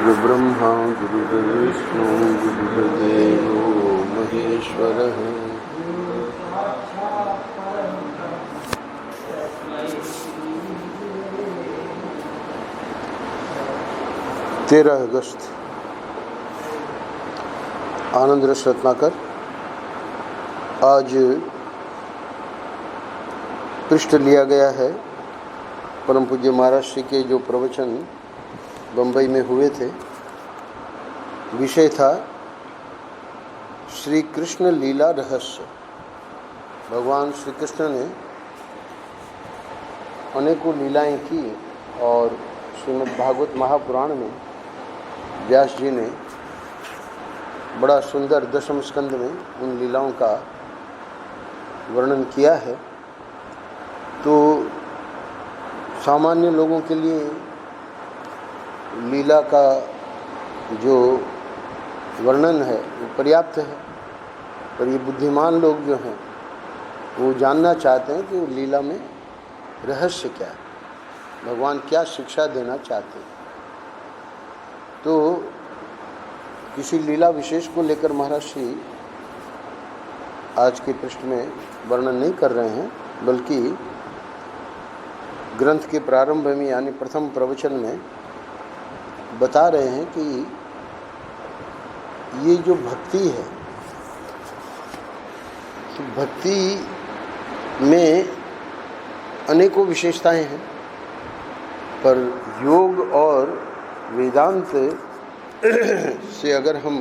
गुरुर्ब्रह्मा गुरुर्विष्णु गुरुर्देवो महेश्वरः। तेरह अगस्त आनंद रस रत्नाकर। आज पृष्ठ लिया गया है परम पूज्य महाराज श्री के जो प्रवचन बम्बई में हुए थे। विषय था श्री कृष्ण लीला रहस्य। भगवान श्री कृष्ण ने अनेकों लीलाएं की और श्रीमद् भागवत महापुराण में व्यास जी ने बड़ा सुंदर दशम स्कंद में उन लीलाओं का वर्णन किया है। तो सामान्य लोगों के लिए लीला का जो वर्णन है वो पर्याप्त है, पर ये बुद्धिमान लोग जो हैं वो जानना चाहते हैं कि वो लीला में रहस्य क्या है, भगवान क्या शिक्षा देना चाहते हैं। तो किसी लीला विशेष को लेकर महाराज श्री आज के पृष्ठ में वर्णन नहीं कर रहे हैं, बल्कि ग्रंथ के प्रारंभ में यानी प्रथम प्रवचन में बता रहे हैं कि ये जो भक्ति है, तो भक्ति में अनेकों विशेषताएं हैं, पर योग और वेदांत से अगर हम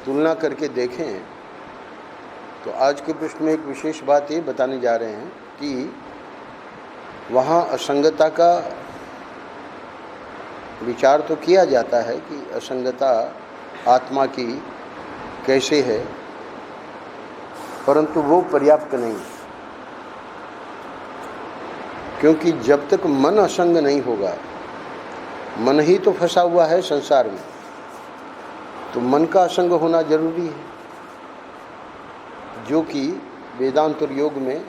तुलना करके देखें तो आज के पृष्ठ में एक विशेष बात ये बताने जा रहे हैं कि वहाँ असंगता का विचार तो किया जाता है कि असंगता आत्मा की कैसे है, परंतु वो पर्याप्त नहीं है, क्योंकि जब तक मन असंग नहीं होगा, मन ही तो फंसा हुआ है संसार में, तो मन का असंग होना जरूरी है, जो कि वेदांत और योग में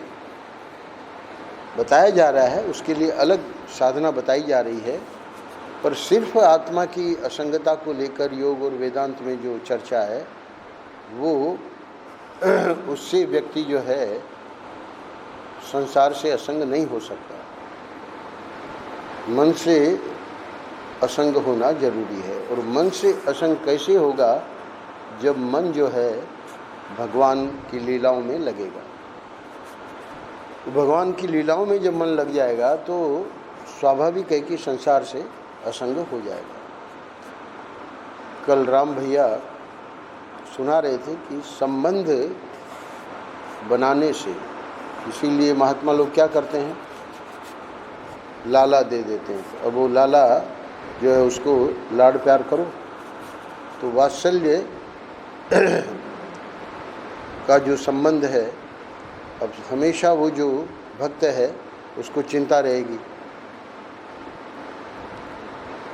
बताया जा रहा है। उसके लिए अलग साधना बताई जा रही है, पर सिर्फ आत्मा की असंगता को लेकर योग और वेदांत में जो चर्चा है वो उससे व्यक्ति जो है संसार से असंग नहीं हो सकता। मन से असंग होना जरूरी है। और मन से असंग कैसे होगा? जब मन जो है भगवान की लीलाओं में लगेगा। भगवान की लीलाओं में जब मन लग जाएगा तो स्वाभाविक है कि संसार से असंग हो जाएगा। कल राम भैया सुना रहे थे कि संबंध बनाने से, इसीलिए महात्मा लोग क्या करते हैं, लाला दे देते हैं। अब वो लाला जो है उसको लाड प्यार करो, तो वात्सल्य का जो संबंध है, अब हमेशा वो जो भक्त है उसको चिंता रहेगी।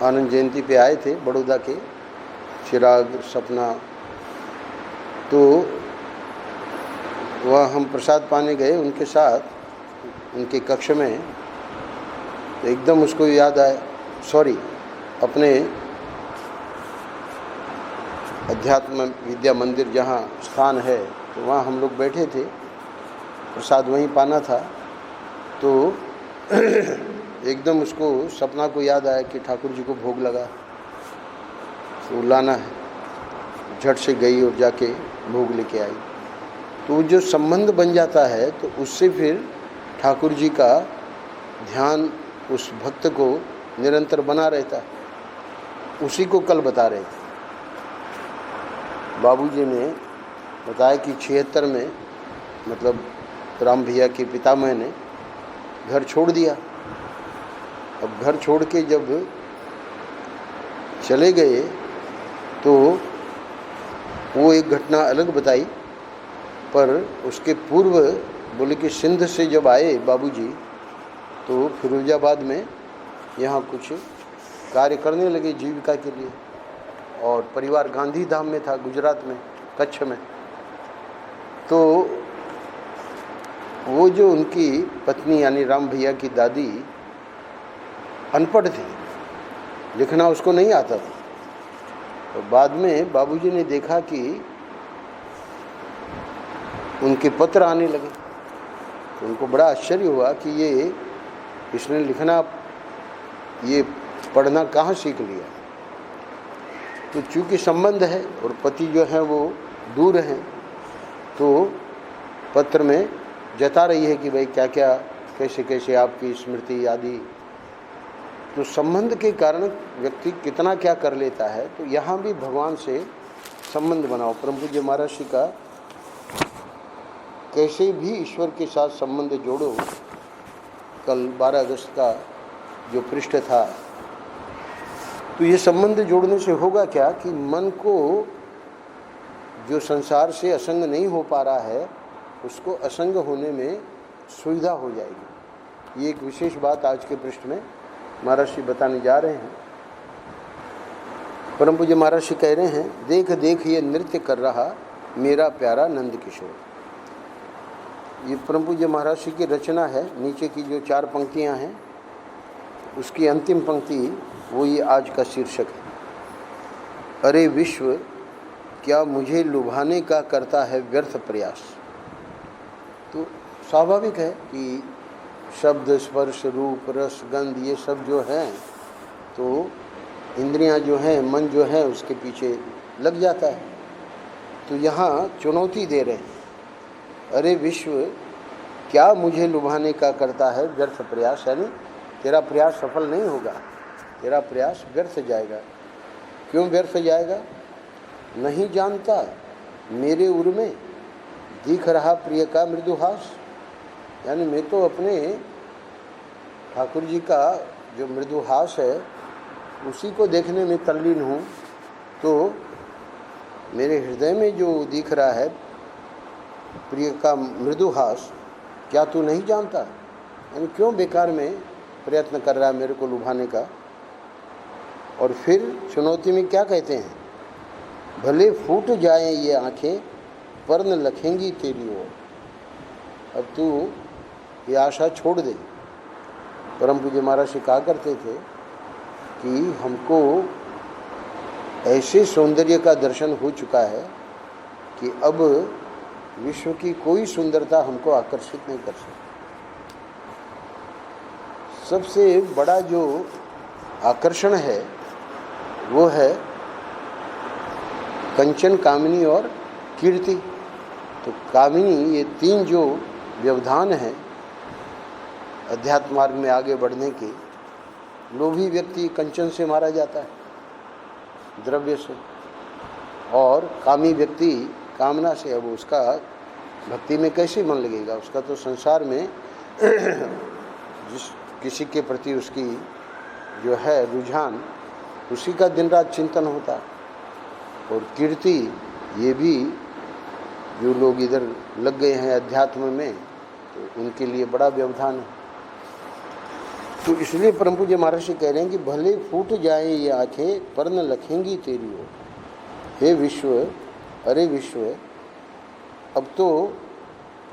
आनंद जयंती पे आए थे बड़ौदा के चिराग सपना, तो वह हम प्रसाद पाने गए उनके साथ उनके कक्ष में, तो एकदम उसको याद आया, अपने अध्यात्म विद्या मंदिर जहाँ स्थान है तो वहाँ हम लोग बैठे थे, प्रसाद वहीं पाना था, तो एकदम उसको सपना को याद आया कि ठाकुर जी को भोग लगा, तो लाना है। झट से गई और जाके भोग लेके आई। तो जो संबंध बन जाता है तो उससे फिर ठाकुर जी का ध्यान उस भक्त को निरंतर बना रहता है। उसी को कल बता रहे थे बाबूजी ने बताया कि 76 में, मतलब राम भैया के पितामह ने घर छोड़ दिया। अब घर छोड़ के जब चले गए तो वो एक घटना अलग बताई, पर उसके पूर्व बोले कि सिंध से जब आए बाबूजी तो फिरोजाबाद में यहाँ कुछ कार्य करने लगे जीविका के लिए, और परिवार गांधी धाम में था, गुजरात में, कच्छ में। तो वो जो उनकी पत्नी यानी राम भैया की दादी अनपढ़ थी, लिखना उसको नहीं आता था। तो बाद में बाबूजी ने देखा कि उनके पत्र आने लगे, तो उनको बड़ा आश्चर्य हुआ कि ये इसने लिखना, ये पढ़ना कहाँ सीख लिया। तो चूँकि संबंध है और पति जो है वो दूर हैं, तो पत्र में जता रही है कि भाई क्या क्या कैसे कैसे आपकी स्मृति आदि। तो संबंध के कारण व्यक्ति कितना क्या कर लेता है। तो यहाँ भी भगवान से संबंध बनाओ। परम पूज्य महाराज जी का कैसे भी ईश्वर के साथ संबंध जोड़ो। कल 12 अगस्त का जो पृष्ठ था, तो ये संबंध जोड़ने से होगा क्या कि मन को जो संसार से असंग नहीं हो पा रहा है, उसको असंग होने में सुविधा हो जाएगी। ये एक विशेष बात आज के पृष्ठ में महाराज जी बताने जा रहे हैं। परम पूज्य महाराज जी कह रहे हैं, देख देख ये नृत्य कर रहा मेरा प्यारा नंद किशोर। ये परम पूज्य महाराज जी की रचना है। नीचे की जो 4 पंक्तियां हैं, उसकी अंतिम पंक्ति वो ये आज का शीर्षक है। अरे विश्व, क्या मुझे लुभाने का करता है व्यर्थ प्रयास। तो स्वाभाविक है कि शब्द, स्पर्श, रूप, रस, गंध, ये सब जो हैं, तो इंद्रियां जो हैं, मन जो है, उसके पीछे लग जाता है। तो यहाँ चुनौती दे रहे हैं, अरे विश्व, क्या मुझे लुभाने का करता है व्यर्थ प्रयास। यानी तेरा प्रयास सफल नहीं होगा, तेरा प्रयास व्यर्थ जाएगा। क्यों व्यर्थ जाएगा? नहीं जानता मेरे उर में दिख रहा प्रिय का मृदुहास। यानी मैं तो अपने ठाकुर जी का जो मृदुहास है उसी को देखने में तल्लीन हूँ। तो मेरे हृदय में जो दिख रहा है प्रिय का मृदुहास, क्या तू नहीं जानता? यानी क्यों बेकार में प्रयत्न कर रहा है मेरे को लुभाने का। और फिर चुनौती में क्या कहते हैं, भले फूट जाएं ये आंखें पर न लखेंगी तेरी ओर। अब तू ये आशा छोड़ दे। परम पूज्य महाराज जी कहा करते थे कि हमको ऐसे सौंदर्य का दर्शन हो चुका है कि अब विश्व की कोई सुंदरता हमको आकर्षित नहीं कर सकती। सबसे बड़ा जो आकर्षण है वो है कंचन, कामिनी और कीर्ति। तो कामिनी, ये 3 जो व्यवधान हैं अध्यात्म मार्ग में आगे बढ़ने के। लोभी व्यक्ति कंचन से मारा जाता है, द्रव्य से, और कामी व्यक्ति कामना से। अब उसका भक्ति में कैसे मन लगेगा? उसका तो संसार में जिस किसी के प्रति उसकी जो है रुझान, उसी का दिन रात चिंतन होता है। और कीर्ति, ये भी जो लोग इधर लग गए हैं अध्यात्म में, तो उनके लिए बड़ा व्यवधान है। तो इसलिए परम पूज्य महाराज कह रहे हैं कि भले फूट जाएं ये आंखें पर न लखेंगी तेरी ओर। हे विश्व, अरे विश्व, अब तो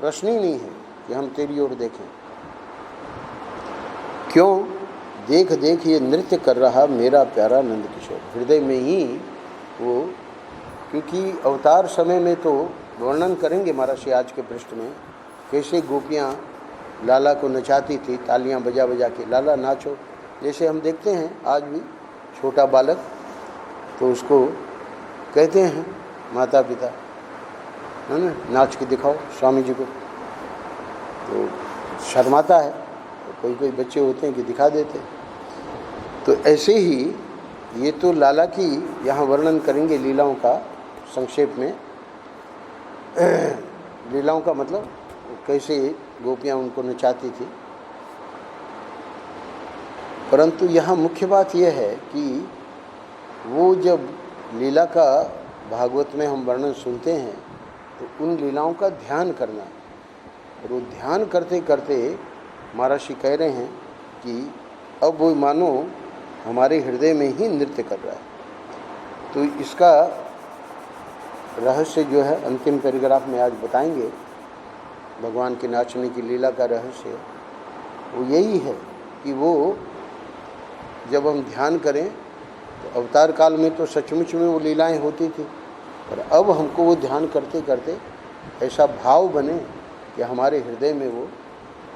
प्रश्न ही नहीं है कि हम तेरी ओर देखें। क्यों? देख देख ये नृत्य कर रहा मेरा प्यारा नंद किशोर। हृदय में ही वो, क्योंकि अवतार समय में तो वर्णन करेंगे महाराज आज के पृष्ठ में, कैसे गोपियाँ लाला को नचाती थी तालियां बजा बजा के, लाला नाचो। जैसे हम देखते हैं आज भी छोटा बालक, तो उसको कहते हैं माता पिता, है ना, नाच के दिखाओ स्वामी जी को। तो शर्माता है, तो कोई कोई बच्चे होते हैं कि दिखा देते। तो ऐसे ही ये तो लाला की यहाँ वर्णन करेंगे लीलाओं का संक्षेप में। लीलाओं का मतलब कैसे गोपियाँ उनको नचाती थी। परंतु यहाँ मुख्य बात यह है कि वो जब लीला का भागवत में हम वर्णन सुनते हैं, तो उन लीलाओं का ध्यान करना। और वो ध्यान करते करते महाराज जी कह रहे हैं कि अब वो मानो हमारे हृदय में ही नृत्य कर रहा है। तो इसका रहस्य जो है अंतिम पैराग्राफ में आज बताएंगे। भगवान के नाचने की लीला का रहस्य वो यही है कि वो जब हम ध्यान करें तो अवतार काल में तो सचमुच में वो लीलाएं होती थी, पर अब हमको वो ध्यान करते करते ऐसा भाव बने कि हमारे हृदय में वो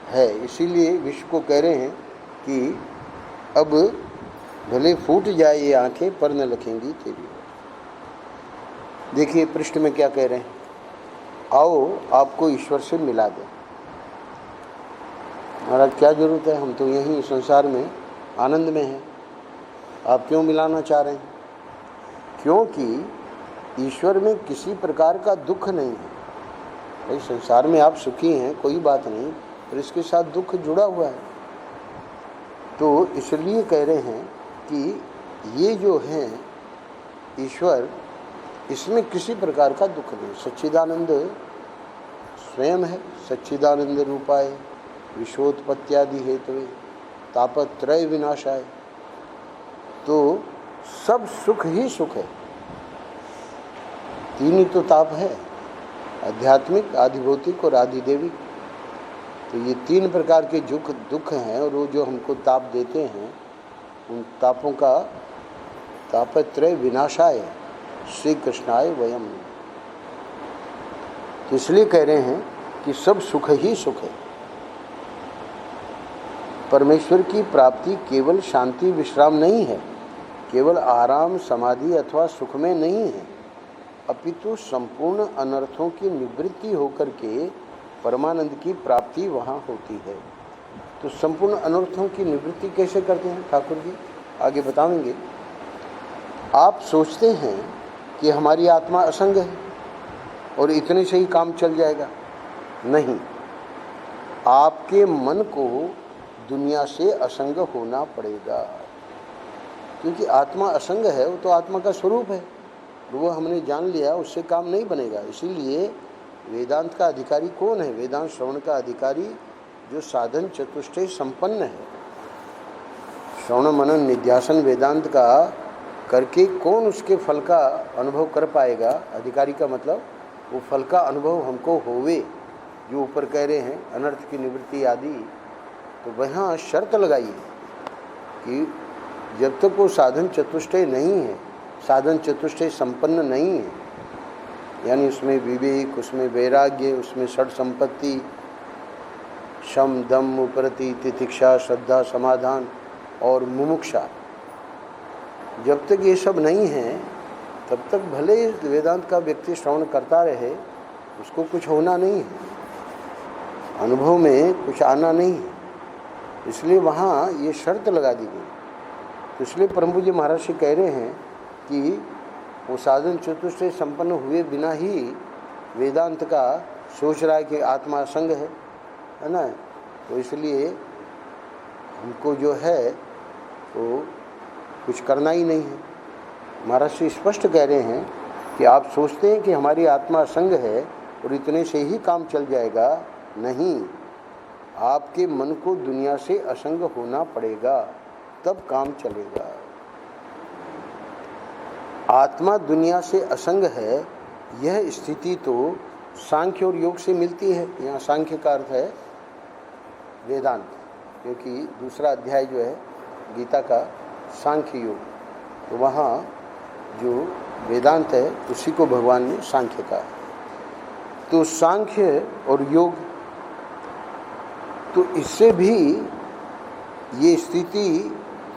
है। इसीलिए विश्व को कह रहे हैं कि अब भले फूट जाए ये आंखें पर न लखेंगी तेरी ओर। देखिए पृष्ठ में क्या कह रहे हैं, आओ आपको ईश्वर से मिला दें। महाराज क्या जरूरत है, हम तो यहीं संसार में आनंद में हैं, आप क्यों मिलाना चाह रहे हैं? क्योंकि ईश्वर में किसी प्रकार का दुख नहीं है। भाई संसार में आप सुखी हैं कोई बात नहीं, पर इसके साथ दुख जुड़ा हुआ है। तो इसलिए कह रहे हैं कि ये जो हैं ईश्वर, इसमें किसी प्रकार का दुख नहीं। सच्चिदानंद स्वयं है, सच्चिदानंद रूपाय विश्वोत्पत्त्यादि हेतुवे तापत्रय विनाशाय। तो सब सुख ही सुख है, तीन ही तो ताप है, आध्यात्मिक, आधिभौतिक और आधिदेविक। तो ये तीन प्रकार के दुख हैं, और वो जो हमको ताप देते हैं उन तापों का तापत्रय विनाशाय श्री कृष्णाय वयम। तो इसलिए कह रहे हैं कि सब सुख ही सुख है। परमेश्वर की प्राप्ति केवल शांति विश्राम नहीं है, केवल आराम समाधि अथवा सुख में नहीं है, अपितु संपूर्ण अनर्थों की निवृत्ति होकर के परमानंद की प्राप्ति वहाँ होती है। तो संपूर्ण अनर्थों की निवृत्ति कैसे करते हैं ठाकुर जी आगे बताएंगे। आप सोचते हैं कि हमारी आत्मा असंग है और इतने से ही काम चल जाएगा, नहीं, आपके मन को दुनिया से असंग होना पड़ेगा, क्योंकि आत्मा असंग है, वो तो आत्मा का स्वरूप है, वो हमने जान लिया, उससे काम नहीं बनेगा। इसीलिए वेदांत का अधिकारी कौन है? वेदांत श्रवण का अधिकारी जो साधन चतुष्टय संपन्न है। श्रवण मनन निध्यासन वेदांत का करके कौन उसके फल का अनुभव कर पाएगा? अधिकारी का मतलब वो फल का अनुभव हमको होवे, जो ऊपर कह रहे हैं अनर्थ की निवृत्ति आदि। तो वहाँ शर्त लगाइए कि जब तक वो साधन चतुष्टय नहीं है, साधन चतुष्टय संपन्न नहीं है, यानी उसमें विवेक, उसमें वैराग्य, उसमें षड संपत्ति, शम दम उपरति तितिक्षा श्रद्धा समाधान और मुमुक्षा, जब तक ये सब नहीं है तब तक भले वेदांत का व्यक्ति श्रवण करता रहे, उसको कुछ होना नहीं है, अनुभव में कुछ आना नहीं है। इसलिए वहाँ ये शर्त लगा दी गई। तो इसलिए परम पूज्य महाराज कह रहे हैं कि वो साधन चतुष्टय संपन्न हुए बिना ही वेदांत का सोच रहा है कि आत्मा असंग है ना। तो इसलिए हमको जो है वो कुछ करना ही नहीं है। महाराज श्री स्पष्ट कह रहे हैं कि आप सोचते हैं कि हमारी आत्मा असंग है और इतने से ही काम चल जाएगा, नहीं, आपके मन को दुनिया से असंग होना पड़ेगा, तब काम चलेगा। आत्मा दुनिया से असंग है, यह स्थिति तो सांख्य और योग से मिलती है। यहाँ सांख्य का अर्थ है वेदांत, क्योंकि दूसरा अध्याय जो है गीता का सांख्य योग, तो वहाँ जो वेदांत है उसी को भगवान ने सांख्य कहा। तो सांख्य और योग, तो इससे भी ये स्थिति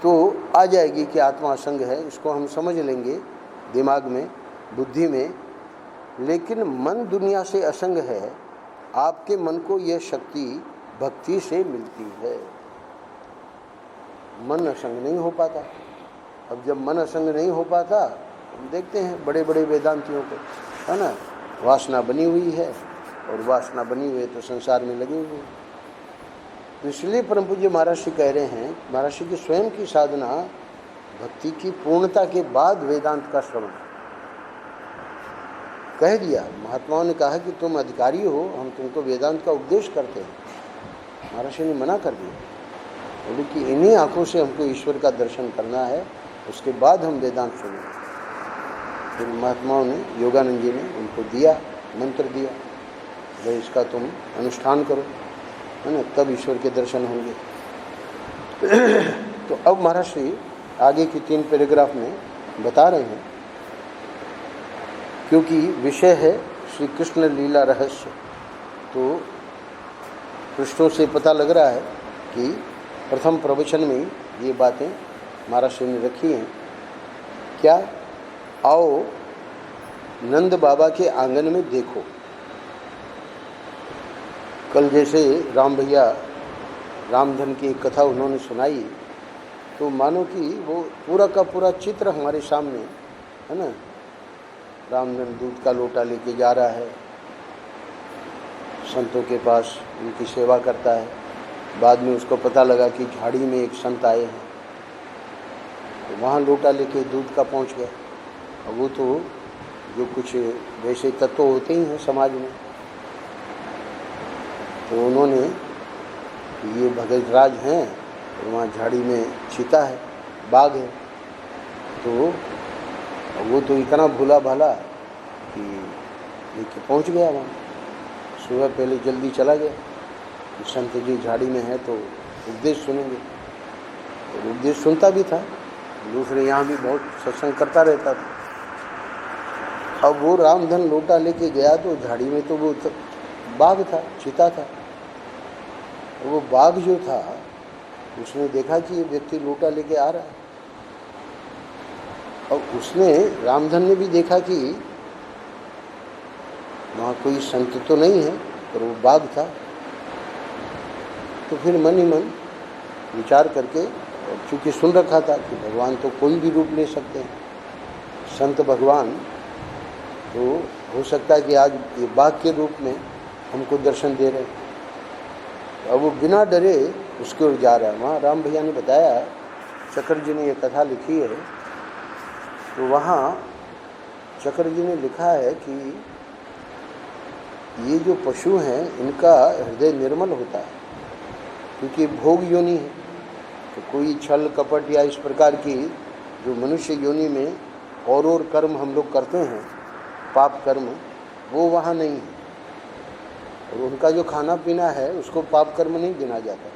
तो आ जाएगी कि आत्मा असंग है, इसको हम समझ लेंगे दिमाग में, बुद्धि में। लेकिन मन दुनिया से असंग है, आपके मन को यह शक्ति भक्ति से मिलती है। मन असंग नहीं हो पाता। अब जब मन असंग नहीं हो पाता, हम देखते हैं बड़े बड़े वेदांतियों को, है ना, वासना बनी हुई है, और वासना बनी हुई है तो संसार में लगी हुई है। तो इसलिए परम पूज्य महाराज जी कह रहे हैं, महाराज जी की स्वयं की साधना भक्ति की पूर्णता के बाद वेदांत का श्रवण। कह दिया, महात्माओं ने कहा कि तुम अधिकारी हो, हम तुमको वेदांत का उपदेश करते हैं। महाराज जी ने मना कर दिया, बोले कि इन्हीं आँखों से हमको ईश्वर का दर्शन करना है, उसके बाद हम वेदांत सुनेंगे। फिर महात्माओं ने, योगानंद जी ने उनको दिया, मंत्र दिया, भाई इसका तुम अनुष्ठान करो, है ना, तब ईश्वर के दर्शन होंगे। तो अब महाराज श्री आगे की 3 पैराग्राफ में बता रहे हैं, क्योंकि विषय है श्री कृष्ण लीला रहस्य। तो पृष्ठों से पता लग रहा है कि प्रथम प्रवचन में ये बातें महाराज श्री ने रखी हैं। क्या? आओ नंद बाबा के आंगन में देखो। कल जैसे राम भैया रामधन की एक कथा उन्होंने सुनाई, तो मानो कि वो पूरा का पूरा चित्र हमारे सामने है ना। रामधन दूध का लोटा लेके जा रहा है, संतों के पास उनकी सेवा करता है। बाद में उसको पता लगा कि झाड़ी में एक संत आए हैं, तो वहाँ लोटा लेके दूध का पहुँच गया। अब वो तो जो कुछ वैसे तत्व होते ही हैं समाज में, तो उन्होंने ये भगतराज हैं और वहाँ झाड़ी में चीता है, बाघ है, तो वो तो इतना भूला भाला कि लेके पहुँच गया वहाँ। सुबह पहले जल्दी चला गया, संत जी झाड़ी में है तो उपदेश सुनेंगे, और उपदेश सुनता भी था। दूसरे यहाँ भी बहुत सत्संग करता रहता था। अब वो रामधन लोटा लेके गया तो झाड़ी में तो वो बाघ था, चीता था। और वो बाघ जो था उसने देखा कि ये व्यक्ति लोटा लेके आ रहा है, और उसने रामधन ने भी देखा कि वहाँ कोई संत तो नहीं है, पर वो बाघ था। तो फिर मन ही मन विचार करके, और चूँकि सुन रखा था कि भगवान तो कोई भी रूप ले सकते हैं, संत भगवान, तो हो सकता है कि आज ये बाघ के रूप में हमको दर्शन दे रहे हैं। अब वो बिना डरे उसकी ओर जा रहा है। वहाँ राम भैया ने बताया, चक्र जी ने ये कथा लिखी है, तो वहाँ चक्र जी ने लिखा है कि ये जो पशु हैं इनका हृदय निर्मल होता है, क्योंकि भोग योनि है। तो कोई छल कपट या इस प्रकार की जो मनुष्य योनि में और कर्म हम लोग करते हैं, पाप कर्म, वो वहाँ नहीं है। और उनका जो खाना पीना है उसको पाप कर्म नहीं गिना जाता,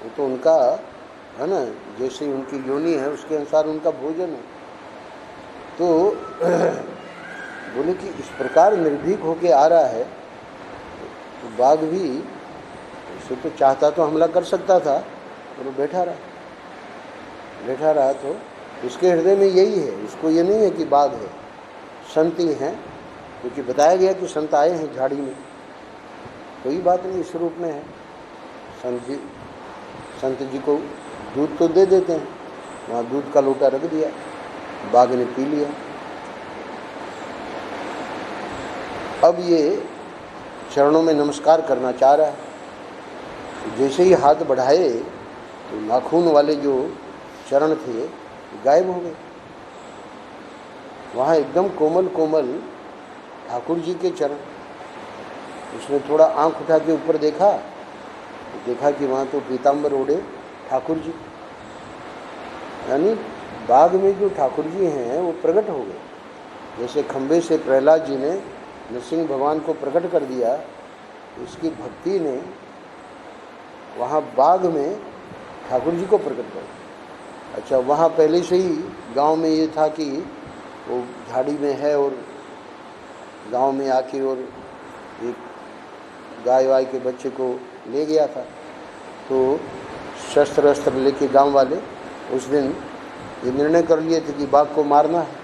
वो तो उनका है ना, जैसे उनकी योनि है उसके अनुसार उनका भोजन है। तो बोले कि इस प्रकार निर्भीक होके आ रहा है, तो बाघ भी उसे तो चाहता तो हमला कर सकता था, और वो बैठा रहा। तो उसके हृदय में यही है, उसको ये नहीं है कि बाघ है, संत ही हैं, क्योंकि बताया गया कि संत आए हैं झाड़ी में। कोई बात नहीं, इस रूप में है। संत जी को दूध तो दे देते हैं, वहाँ दूध का लोटा रख दिया, बाघ ने पी लिया। अब ये चरणों में नमस्कार करना चाह रहा है। जैसे ही हाथ बढ़ाए तो नाखून वाले जो चरण थे गायब हो गए। वहाँ एकदम कोमल कोमल ठाकुर जी के चरण। उसने थोड़ा आंख उठा के ऊपर देखा, तो देखा कि वहाँ तो पीताम्बर ओढ़े ठाकुर जी, यानी बाग में जो ठाकुर जी हैं वो प्रकट हो गए। जैसे खंबे से प्रहलाद जी ने नरसिंह भगवान को प्रकट कर दिया, उसकी भक्ति ने वहाँ बाग में ठाकुर जी को प्रकट कर। अच्छा, वहाँ पहले से ही गांव में ये था कि वो झाड़ी में है, और गांव में आके और एक गाय वाय के बच्चे को ले गया था। तो शस्त्र अस्त्र लेके गांव वाले उस दिन ये निर्णय कर लिए थे कि बाघ को मारना है।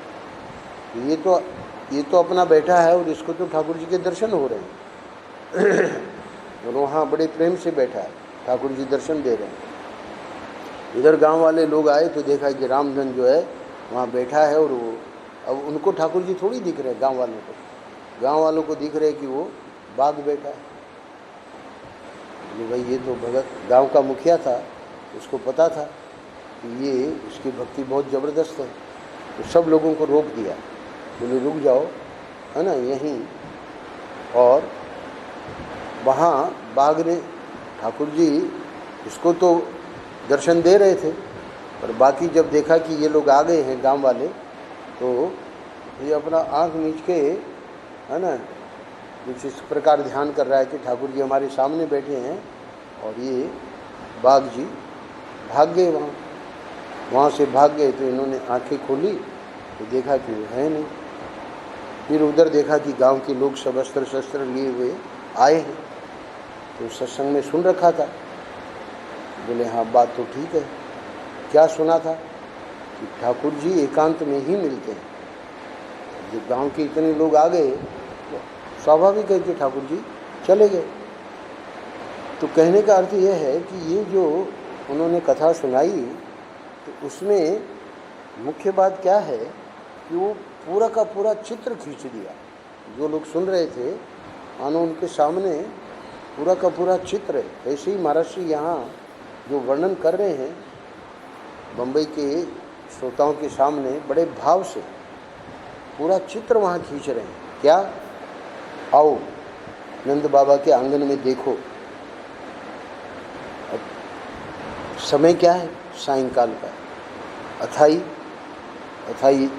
ये तो अपना बैठा है और इसको तो ठाकुर जी के दर्शन हो रहे हैं और वहाँ बड़े प्रेम से बैठा है, ठाकुर जी दर्शन दे रहे हैं। इधर गांव वाले लोग आए तो देखा कि रामधन जो है वहाँ बैठा है, और वो अब उनको ठाकुर जी थोड़ी दिख रहे हैं, गांव वालों को दिख रहे हैं कि वो बाघ बैठा है। भाई ये तो भगत गांव का मुखिया था, उसको पता था कि ये उसकी भक्ति बहुत ज़बरदस्त है, तो सब लोगों को रोक दिया, बोले रुक जाओ, है ना, यहीं। और वहाँ बाघ ने ठाकुर जी इसको तो दर्शन दे रहे थे, पर बाकी जब देखा कि ये लोग आ गए हैं गांव वाले, तो ये अपना आँख मीच के, है ना, कुछ इस प्रकार ध्यान कर रहा है कि ठाकुर जी हमारे सामने बैठे हैं, और ये बाघ जी भाग गए वहाँ। वहाँ से भाग गए तो इन्होंने आंखें खोली तो देखा कि वो है नहीं। फिर उधर देखा कि गांव के लोग सब अस्त्र शस्त्र लिए हुए आए हैं, तो सत्संग में सुन रखा था। बोले हाँ बात तो ठीक है। क्या सुना था कि ठाकुर जी एकांत में ही मिलते हैं। जब गांव के इतने लोग आ गए तो स्वाभाविक है कि ठाकुर जी चले गए। तो कहने का अर्थ यह है कि ये जो उन्होंने कथा सुनाई तो उसमें मुख्य बात क्या है कि वो पूरा का पूरा चित्र खींच दिया। जो लोग सुन रहे थे मानो उनके सामने पूरा का पूरा चित्र है। ऐसे ही महाराज जी यहाँ जो वर्णन कर रहे हैं बम्बई के श्रोताओं के सामने बड़े भाव से पूरा चित्र वहाँ खींच रहे हैं। क्या? आओ नंद बाबा के आंगन में देखो। अब समय क्या है? सायंकाल का। अथाई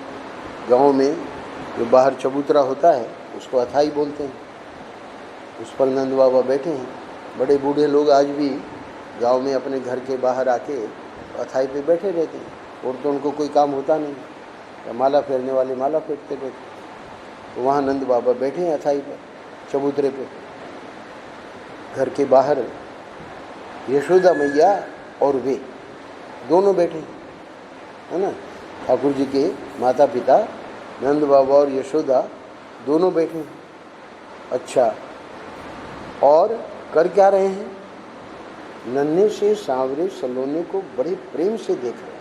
गांव में जो बाहर चबूतरा होता है उसको अथाई बोलते हैं। उस पर नंद बाबा बैठे हैं। बड़े बूढ़े लोग आज भी गांव में अपने घर के बाहर आके अथाई पे बैठे रहते हैं, और तो उनको कोई काम होता नहीं, तो माला फेरने वाले माला फेरते रहते। तो वहाँ नंद बाबा बैठे हैं अथाई पर, चबूतरे पे। घर के बाहर यशोदा मैया और वे दोनों बैठे हैं, है ना। ठाकुर जी के माता पिता नंद बाबा और यशोदा दोनों बैठे हैं। अच्छा, और कर क्या रहे हैं? नन्हे से सांवरे सलोने को बड़े प्रेम से देख रहे हैं।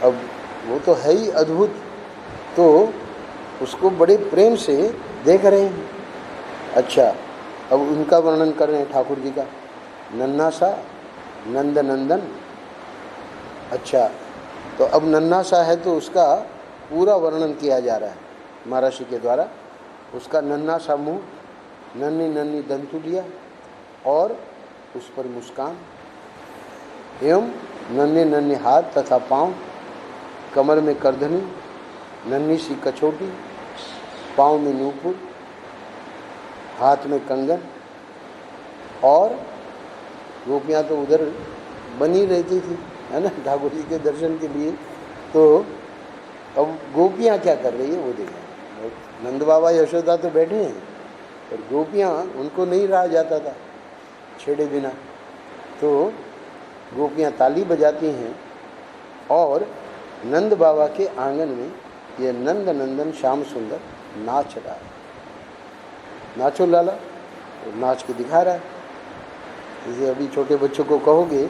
अब वो तो है ही अद्भुत, तो उसको बड़े प्रेम से देख रहे हैं। अच्छा, अब उनका वर्णन कर रहे हैं ठाकुर जी का। नन्हा सा नंद नंदन। अच्छा, तो अब नन्हा सा है तो उसका पूरा वर्णन किया जा रहा है महाराज जी के द्वारा। उसका नन्हा सा मुँह, नन्ही नन्ही दंतुलिया और उस पर मुस्कान, एवं नन्हे नन्हे हाथ तथा पाँव, कमर में करधनी, नन्ही सी कछोटी, पाँव में नूपुर, हाथ में कंगन। और गोपियाँ तो उधर बनी रहती थी, है ना, ठाकुर जी के दर्शन के लिए। तो अब गोपियाँ क्या कर रही है वो देखें। नंद बाबा यशोदा तो बैठे हैं, पर गोपियाँ उनको नहीं रहा जाता था छेड़े बिना। तो गोपियाँ ताली बजाती हैं और नंद बाबा के आंगन में ये नंद नंदन श्याम सुंदर नाच रहा है। नाचो लाला, और नाच के दिखा रहा है। जैसे अभी छोटे बच्चों को कहोगे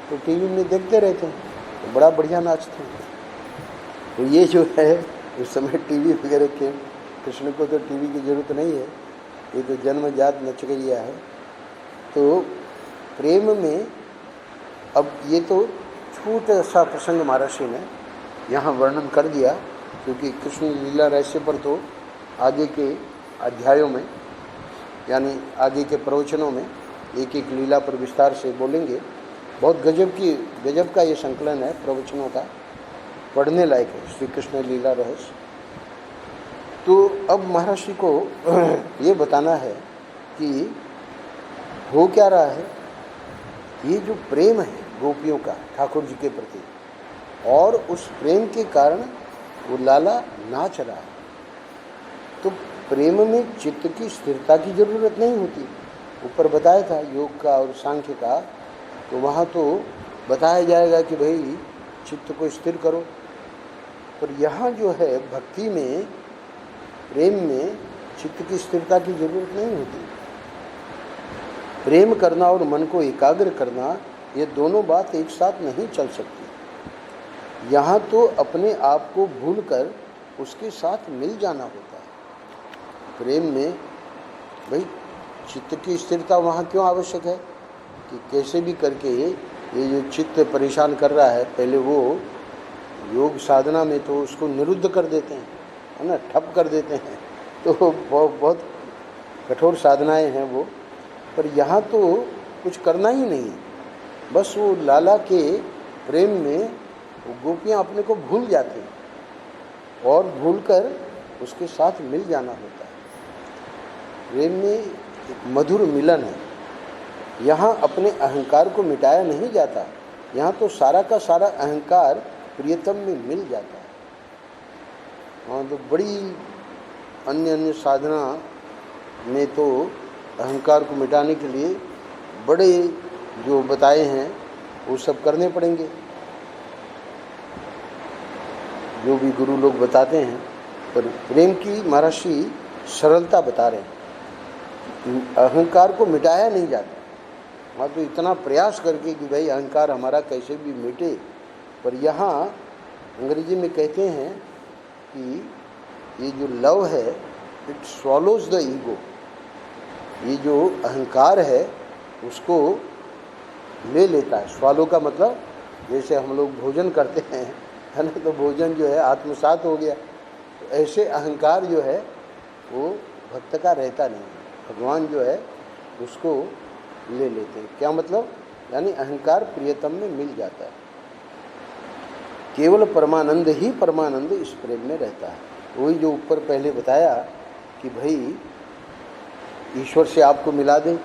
तो टीवी में देखते रहते हैं, तो बड़ा बढ़िया नाचते हैं। तो ये जो है उस समय टीवी वगैरह के, कृष्ण को तो टीवी की ज़रूरत नहीं है, ये तो जन्मजात नच गया है। तो प्रेम में अब ये तो छोटा सा प्रसंग महाराज जी ने यहाँ वर्णन कर दिया, क्योंकि कृष्ण लीला रहस्य पर तो आगे के अध्यायों में यानी आगे के प्रवचनों में एक एक लीला पर विस्तार से बोलेंगे। बहुत गजब का ये संकलन है प्रवचनों का, पढ़ने लायक है श्री कृष्ण लीला रहस्य। तो अब महाराज जी को ये बताना है कि हो क्या रहा है। ये जो प्रेम है गोपियों का ठाकुर जी के प्रति, और उस प्रेम के कारण वो लाला नाच रहा है। तो प्रेम में चित्त की स्थिरता की जरूरत नहीं होती। ऊपर बताया था योग का और सांख्य का, तो वहाँ तो बताया जाएगा कि भाई चित्त को स्थिर करो। पर यहाँ जो है भक्ति में, प्रेम में चित्त की स्थिरता की जरूरत नहीं होती। प्रेम करना और मन को एकाग्र करना, ये दोनों बात एक साथ नहीं चल सकती। यहाँ तो अपने आप को भूलकर उसके साथ मिल जाना होता है। प्रेम में भाई चित्त की स्थिरता वहाँ क्यों आवश्यक है कि कैसे भी करके ये जो चित्त परेशान कर रहा है, पहले वो योग साधना में तो उसको निरुद्ध कर देते हैं, है ना, ठप कर देते हैं। तो बहुत कठोर साधनाएं हैं वो। पर यहाँ तो कुछ करना ही नहीं है, बस वो लाला के प्रेम में वो गोपियाँ अपने को भूल जाती हैं और भूलकर उसके साथ मिल जाना होता है। प्रेम में एक मधुर मिलन है। यहाँ अपने अहंकार को मिटाया नहीं जाता, यहाँ तो सारा का सारा अहंकार प्रियतम में मिल जाता है। वहाँ तो बड़ी अन्य अन्य साधना में तो अहंकार को मिटाने के लिए बड़े जो बताए हैं वो सब करने पड़ेंगे, जो भी गुरु लोग बताते हैं। पर प्रेम की महर्षि सरलता बता रहे हैं, अहंकार को मिटाया नहीं जाता। वहाँ तो इतना प्रयास करके कि भाई अहंकार हमारा कैसे भी मिटे, पर यहाँ अंग्रेजी में कहते हैं कि ये जो लव है इट स्वॉलोज द ईगो। ये जो अहंकार है उसको ले लेता है। स्वॉलो का मतलब जैसे हम लोग भोजन करते हैं, है ना, तो भोजन जो है आत्मसात हो गया, तो ऐसे अहंकार जो है वो भक्त का रहता नहीं, भगवान जो है उसको ले लेते हैं। क्या मतलब? यानी अहंकार प्रियतम में मिल जाता है। केवल परमानंद ही परमानंद इस प्रेम में रहता है। वही जो ऊपर पहले बताया कि भाई ईश्वर से आपको मिला दें।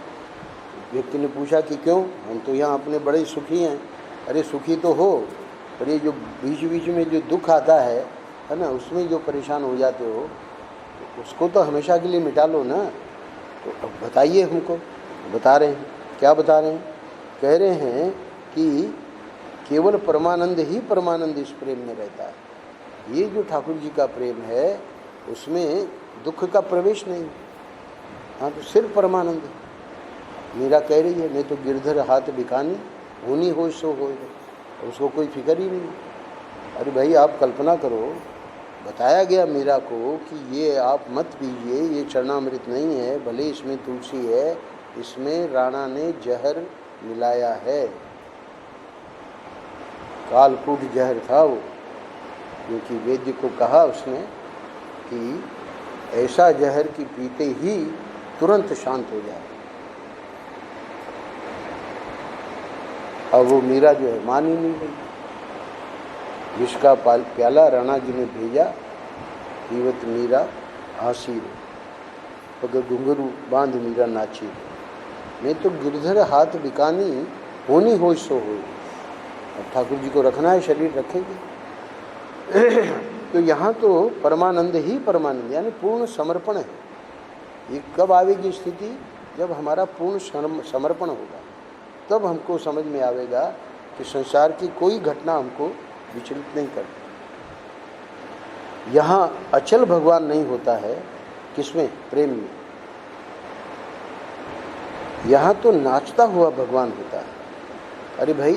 व्यक्ति ने पूछा कि क्यों, हम तो यहाँ अपने बड़े सुखी हैं। अरे सुखी तो हो, पर ये जो बीच बीच में जो दुख आता है ना, उसमें जो परेशान हो जाते हो, तो उसको तो हमेशा के लिए मिटा लो ना। तो अब बताइए हमको। बता रहे हैं, क्या बता रहे हैं? कह रहे हैं कि केवल परमानंद ही परमानंद इस प्रेम में रहता है। ये जो ठाकुर जी का प्रेम है उसमें दुख का प्रवेश नहीं। हाँ, तो सिर्फ परमानंद है। मीरा कह रही है, मैं तो गिरधर हाथ बिकानी, होनी हो सो हो, उसको कोई फिक्र ही नहीं। अरे भाई आप कल्पना करो, बताया गया मीरा को कि ये आप मत पीजिए, ये चरणामृत नहीं है, भले इसमें तुलसी है, इसमें राणा ने जहर मिलाया है, कालकूट जहर था वो, क्योंकि वैद्य को कहा उसने कि ऐसा जहर कि पीते ही तुरंत शांत हो जाए। अब वो मीरा जो है मान ही नहीं गई। जिसका प्याला राणा जी ने भेजा, पीवत मीरा आसीर, पग घुंघरू बांध मीरा नाची, मैं तो गिरधर हाथ बिकानी, होनी हो सो हो। अब ठाकुर जी को रखना है, शरीर रखेंगे। तो यहाँ तो परमानंद ही परमानंद, यानी पूर्ण समर्पण है। ये कब आवेगी स्थिति? जब हमारा पूर्ण समर्पण होगा, तब हमको समझ में आवेगा कि संसार की कोई घटना हमको विचलित नहीं करती। यहाँ अचल भगवान नहीं होता है, किसमें? प्रेम में। यहाँ तो नाचता हुआ भगवान होता है। अरे भाई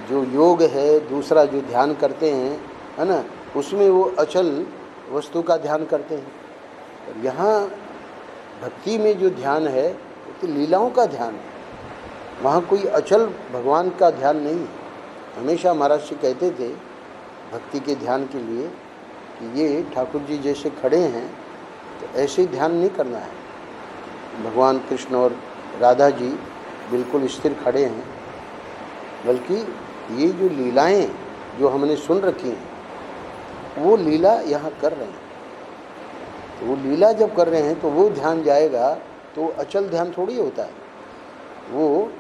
जो योग है, दूसरा जो ध्यान करते हैं, है ना, उसमें वो अचल वस्तु का ध्यान करते हैं। और यहाँ भक्ति में जो ध्यान है वो तो लीलाओं का ध्यान है। वहाँ कोई अचल भगवान का ध्यान नहीं है। हमेशा महाराज जी कहते थे भक्ति के ध्यान के लिए कि ये ठाकुर जी जैसे खड़े हैं तो ऐसे ध्यान नहीं करना है। भगवान कृष्ण और राधा जी बिल्कुल स्थिर खड़े हैं, बल्कि ये जो लीलाएं जो हमने सुन रखी हैं वो लीला यहाँ कर रहे हैं। तो वो लीला जब कर रहे हैं तो वो ध्यान जाएगा, तो अचल ध्यान थोड़ी होता है, वो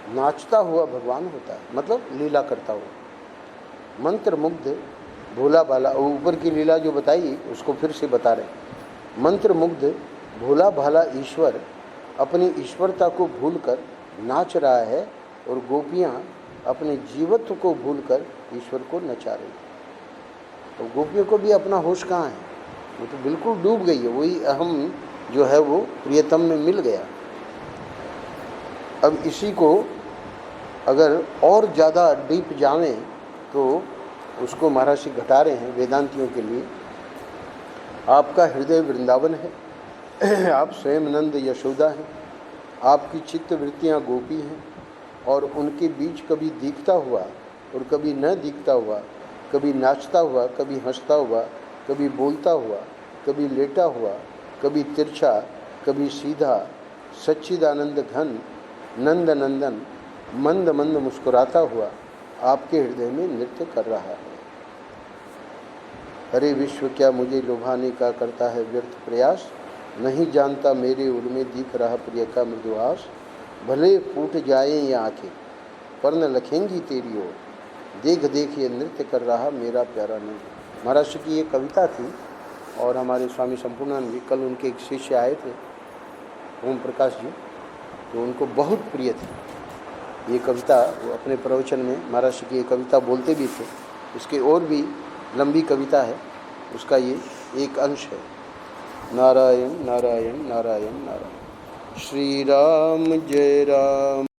नाचता हुआ भगवान होता है, मतलब लीला करता हुआ। मंत्र मुग्ध भोला भाला, ऊपर की लीला जो बताई उसको फिर से बता रहे हैं। मंत्र मुग्ध भोला भाला ईश्वर अपनी ईश्वरता को भूलकर नाच रहा है, और गोपियाँ अपने जीवत्व को भूलकर ईश्वर को नचा रही हैं। तो गोपियों को भी अपना होश कहाँ है? वो तो बिल्कुल डूब गई है। वही अहम जो है वो प्रियतम में मिल गया। अब इसी को अगर और ज़्यादा डीप जावें तो उसको महाराज जी घटा रहे हैं वेदांतियों के लिए। आपका हृदय वृंदावन है, आप स्वयं नंद यशोदा हैं, आपकी चित्त वृत्तियाँ गोपी हैं, और उनके बीच कभी दिखता हुआ और कभी न दिखता हुआ, कभी नाचता हुआ, कभी हंसता हुआ, कभी बोलता हुआ, कभी लेटा हुआ, कभी तिरछा, कभी सीधा, सच्चिदानंद घन नंद नंदन मंद मंद मुस्कुराता हुआ आपके हृदय में नृत्य कर रहा है। अरे विश्व क्या मुझे लुभाने का करता है व्यर्थ प्रयास, नहीं जानता मेरे उर्मे दिख रहा प्रिय का मृदुहास, भले फूट जाए ये आँखें। पर न लखेंगी तेरी ओर, देख देख ये नृत्य कर रहा मेरा प्यारा नंद। महाराज श्री की ये कविता थी और हमारे स्वामी संपूर्णानंद जी, कल उनके एक शिष्य आए थे ओम प्रकाश जी, तो उनको बहुत प्रिय थी ये कविता। वो अपने प्रवचन में महाराज श्री की ये कविता बोलते भी थे। इसके और भी लंबी कविता है, उसका ये एक अंश है। नारायण नारायण नारायण नारायण। श्री राम जय राम।